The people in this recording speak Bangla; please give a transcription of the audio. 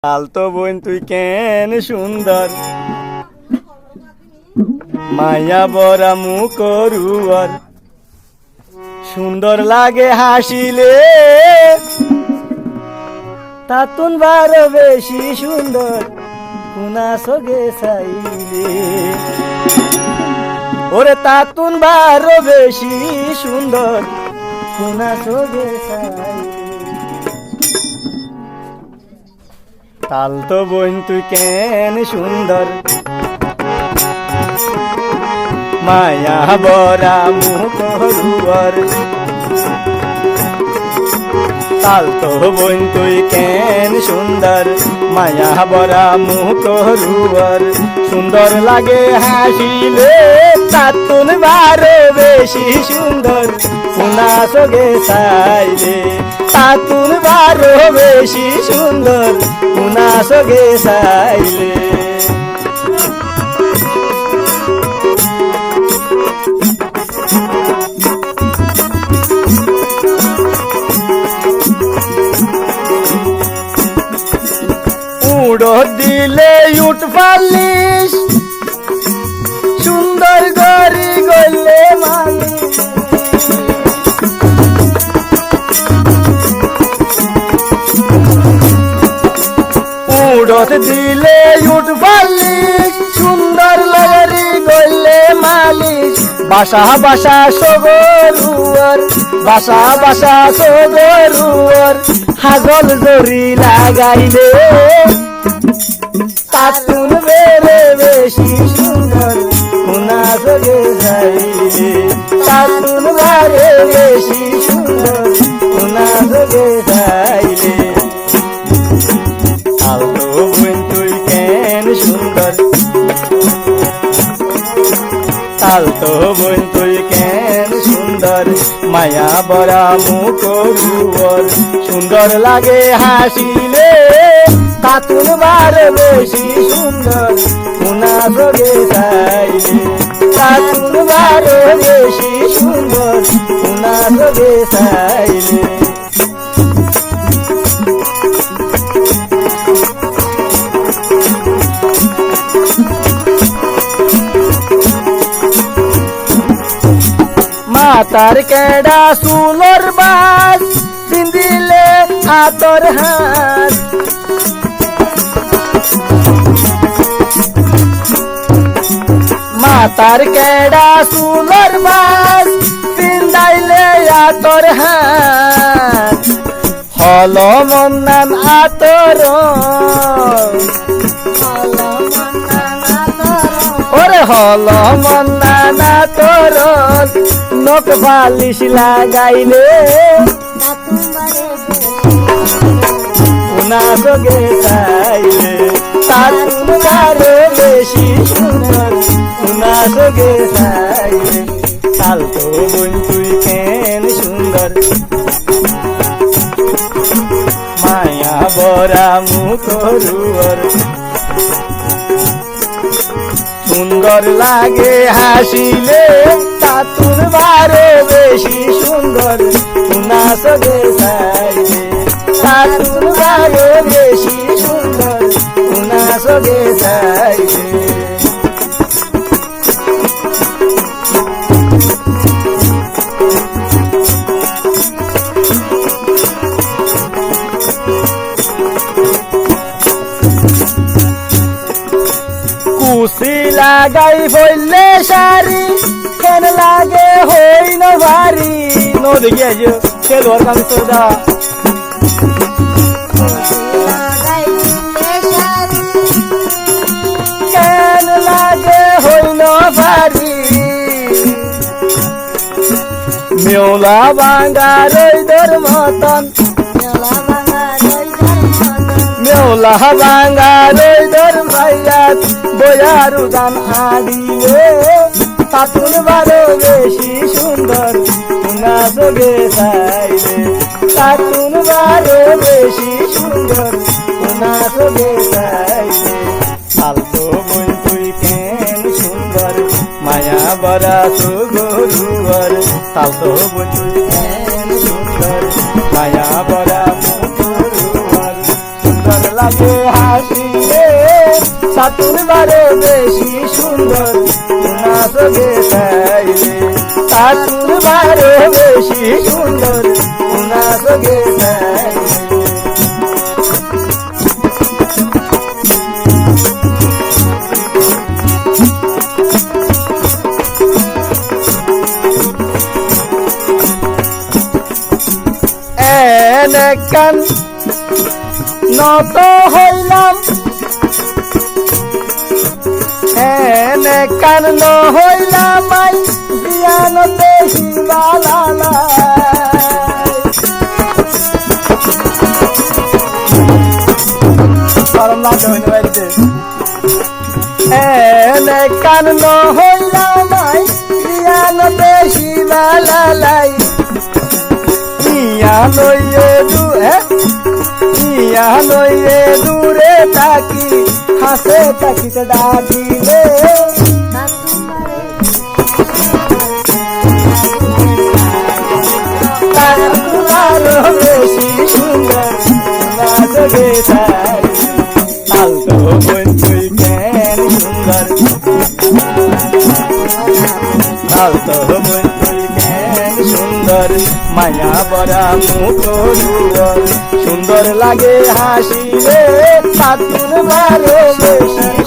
আলতো বোন তুই কেন সুন্দর মায়া বরা মুখ রুয়ার সুন্দর লাগে হাসিলে তাতুন বার বেশি সুন্দর কুনা সগে চাইলে ওরে তাতুন বার বেশি সুন্দর কুনা সগে চাইলে তালতো বোন তুই কেন সুন্দর মায়া বরা মুখ রুয়ার তালতো বোন তুই কেন সুন্দর মায়া বরা মুখ রুয়ার সুন্দর লাগে হাসিলে তাতুন বারো বেশি সুন্দর কুনা সগে চাইলে তাতুন বারো বেশি সুন্দর কুনা সগে চাইলে উড়ো দিলে উঠ পালিস সুন্দর গরি গলে মালিস উড়ত দিলে উঠ পালিস সুন্দর গরি গলে মালিস বাসা বাসা সগরুয়ার বাসা বাসা সগরুয়ার হাগল জরি লাগাইলে তাতুন বেড়ে বেশি সুন্দর কুনা সগে চাইলে তাতুন বারে বেশি সুন্দর কুনা সগে চাইলে আলতো বোন তুই কেন সুন্দর আলতো বোন তুই কেন সুন্দর মায়া বরা মুখ রুয়ার সুন্দর লাগে হাসিলে তাতুন বার বেশি সুন্দর কুনা সগে চাইলে তাতুন বার বেশি সুন্দর কুনা সগে চাইলে মাতার কেডা সুলর বাস পিন্দিলে হাতর হাত মাতার কেডা সুলর বাস পিন্দাইলে হাতর হাত হল মন্নান আতর ওরে হল মন্নানা তোর নখ বালিশ লাগাইলে কুনা সগে চাইলে তাতুন বারে বেশি সুন্দর কুনা সগে চাইলে তালতো বোন তুই কেন সুন্দর মায়া বরা মুখ রুয়ার সুন্দর লাগে হাসিলে তাতুন বারে বেশি সুন্দর কুনা সগে চাইলে তাতুন বারে বেশি সুন্দর কুনা সগে চাইলে কুসি লাগাই ফইলে শাড়ি কেন লাগে হইন ভারি নদী গিয়ে খেলোয়ার কামি সোদা কেন লাগে হইন ভারি মেওলা বাঙ্গার দর মতন মেওলা বাঙ্গার দর ভাইয়াত বয়ারু দান আদিলে তাতুন বারো বেশি সুন্দর কুনা সগে চাইলে তাতুন বারো বেশি সুন্দর কুনা সগে চাইলে আলতো বোন তুই কেন সুন্দর মায়া বরা সুগরুয়ার তালতো বোন তুই কেন সুন্দর মায়া বরা মুখ রুয়ার সুন্দর লাগে লাগে হাসি রে তাতুন বারো বেশি সুন্দর না চোখে চাইলে তাতুন বারো বেশি সুন্দর না চোখে চাইলে কান নত হইলাম এনে কান ন হইলাম আই বিয়ানতে শিবালালা এনে কান ন হইলাম আই বিয়ানতে শিবালালাই ইয়া লইয়ে দূরে থাকি হাসে থাকিতে ডাকিলে বেশি সুন্দর নাচে আলতো বোন তুই কেন সুন্দর আলতো বোন তুই কেন সুন্দর মায়া বরা মুখ সুন্দর লাগে হাসি রে তাতুন ভালো বেশি